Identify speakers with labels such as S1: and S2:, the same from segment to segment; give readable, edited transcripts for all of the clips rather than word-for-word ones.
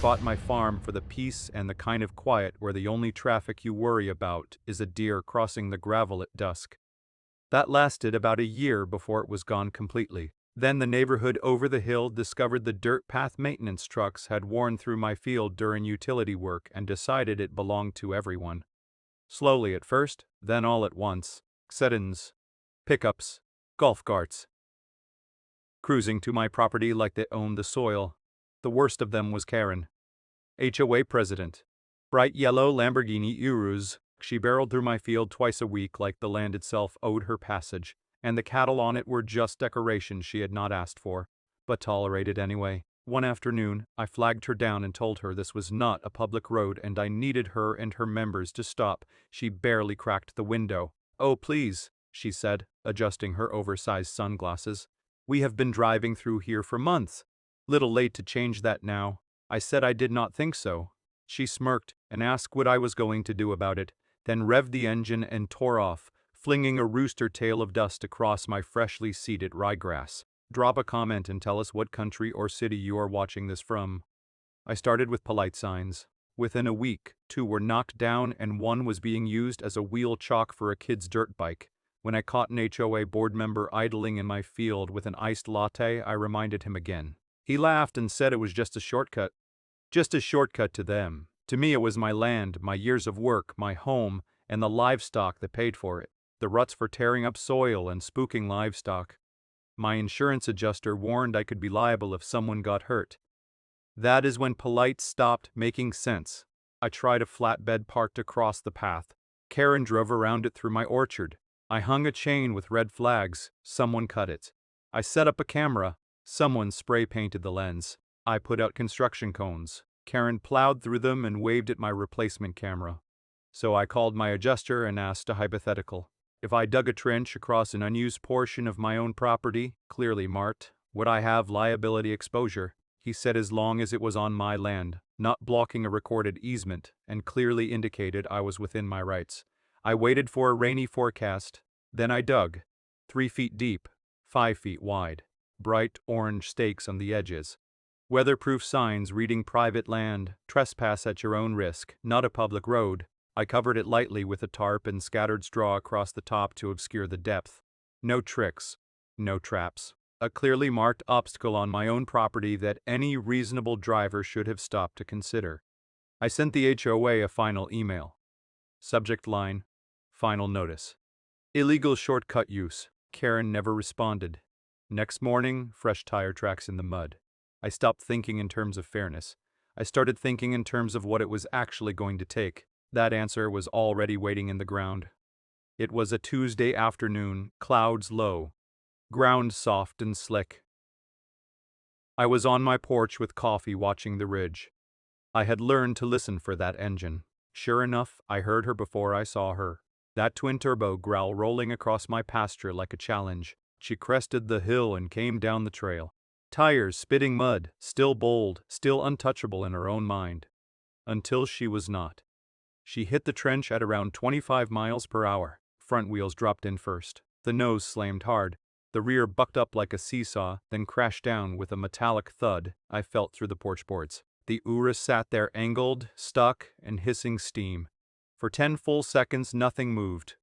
S1: bought my farm for the peace and the kind of quiet where the only traffic you worry about is a deer crossing the gravel at dusk. That lasted about a year before it was gone completely. Then the neighborhood over the hill discovered the dirt path maintenance trucks had worn through my field during utility work and decided it belonged to everyone. Slowly at first, then all at once. Sedans, pickups, golf carts, cruising to my property like they owned the soil. The worst of them was Karen, HOA president. Bright yellow Lamborghini Urus, she barreled through my field twice a week like the land itself owed her passage, and the cattle on it were just decorations she had not asked for, but tolerated anyway. One afternoon, I flagged her down and told her this was not a public road and I needed her and her members to stop. She barely cracked the window. "Oh, please," she said, adjusting her oversized sunglasses. "We have been driving through here for months. Little late to change that now." I said I did not think so. She smirked and asked what I was going to do about it, then revved the engine and tore off, flinging a rooster tail of dust across my freshly seeded ryegrass. Drop a comment and tell us what country or city you are watching this from. I started with polite signs. Within a week, 2 were knocked down and 1 was being used as a wheel chalk for a kid's dirt bike. When I caught an HOA board member idling in my field with an iced latte, I reminded him again. He laughed and said it was just a shortcut. Just a shortcut to them. To me it was my land, my years of work, my home, and the livestock that paid for it. The ruts for tearing up soil and spooking livestock. My insurance adjuster warned I could be liable if someone got hurt. That is when polite stopped making sense. I tried a flatbed parked across the path. Karen drove around it through my orchard. I hung a chain with red flags. Someone cut it. I set up a camera. Someone spray painted the lens. I put out construction cones. Karen plowed through them and waved at my replacement camera. So I called my adjuster and asked a hypothetical. If I dug a trench across an unused portion of my own property, clearly marked, would I have liability exposure? He said as long as it was on my land, not blocking a recorded easement, and clearly indicated I was within my rights. I waited for a rainy forecast. Then I dug. 3 feet deep, 5 feet wide. Bright orange stakes on the edges. Weatherproof signs reading private land, trespass at your own risk, not a public road. I covered it lightly with a tarp and scattered straw across the top to obscure the depth. No tricks, no traps. A clearly marked obstacle on my own property that any reasonable driver should have stopped to consider. I sent the HOA a final email. Subject line, final notice. Illegal shortcut use. Karen never responded. Next morning, fresh tire tracks in the mud. I stopped thinking in terms of fairness. I started thinking in terms of what it was actually going to take. That answer was already waiting in the ground. It was a Tuesday afternoon, clouds low, ground soft and slick. I was on my porch with coffee watching the ridge. I had learned to listen for that engine. Sure enough, I heard her before I saw her. That twin-turbo growl rolling across my pasture like a challenge. She crested the hill and came down the trail. Tires spitting mud, still bold, still untouchable in her own mind. Until she was not. She hit the trench at around 25 miles per hour. Front wheels dropped in first. The nose slammed hard. The rear bucked up like a seesaw, then crashed down with a metallic thud I felt through the porch boards. The Urus sat there angled, stuck, and hissing steam. For 10 full seconds nothing moved.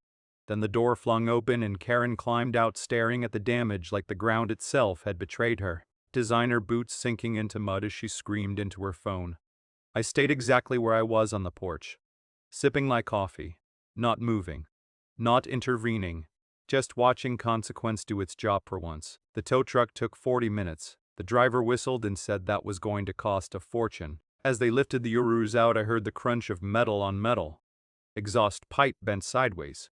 S1: Then the door flung open and Karen climbed out staring at the damage like the ground itself had betrayed her. Designer boots sinking into mud as she screamed into her phone. I stayed exactly where I was on the porch. Sipping my coffee, not moving, not intervening, just watching consequence do its job for once. The tow truck took 40 minutes. The driver whistled and said that was going to cost a fortune. As they lifted the Urus out, I heard the crunch of metal on metal. Exhaust pipe bent sideways.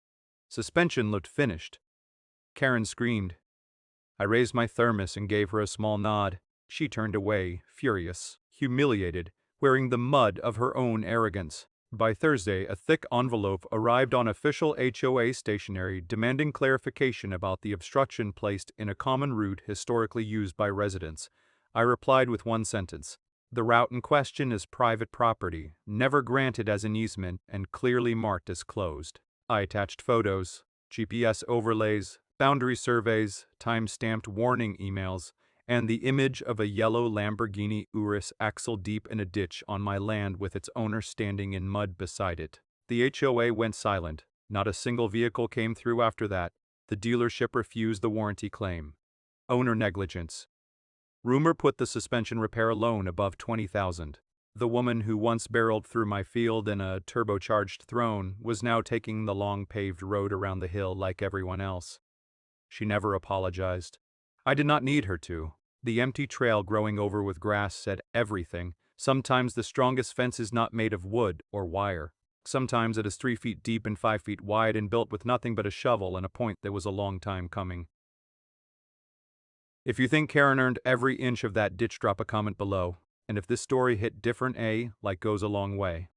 S1: Suspension looked finished. Karen screamed. I raised my thermos and gave her a small nod. She turned away, furious, humiliated, wearing the mud of her own arrogance. By Thursday, a thick envelope arrived on official HOA stationery demanding clarification about the obstruction placed in a common route historically used by residents. I replied with one sentence. The route in question is private property, never granted as an easement and clearly marked as closed. I attached photos, GPS overlays, boundary surveys, time-stamped warning emails, and the image of a yellow Lamborghini Urus axle deep in a ditch on my land with its owner standing in mud beside it. The HOA went silent. Not a single vehicle came through after that. The dealership refused the warranty claim. Owner negligence. Rumor put the suspension repair alone above $20,000. The woman who once barreled through my field in a turbocharged throne was now taking the long paved road around the hill like everyone else. She never apologized. I did not need her to. The empty trail growing over with grass said everything. Sometimes the strongest fence is not made of wood or wire. Sometimes it is 3 feet deep and 5 feet wide and built with nothing but a shovel and a point that was a long time coming. If you think Karen earned every inch of that ditch, drop a comment below. And if this story hit different, like goes a long way.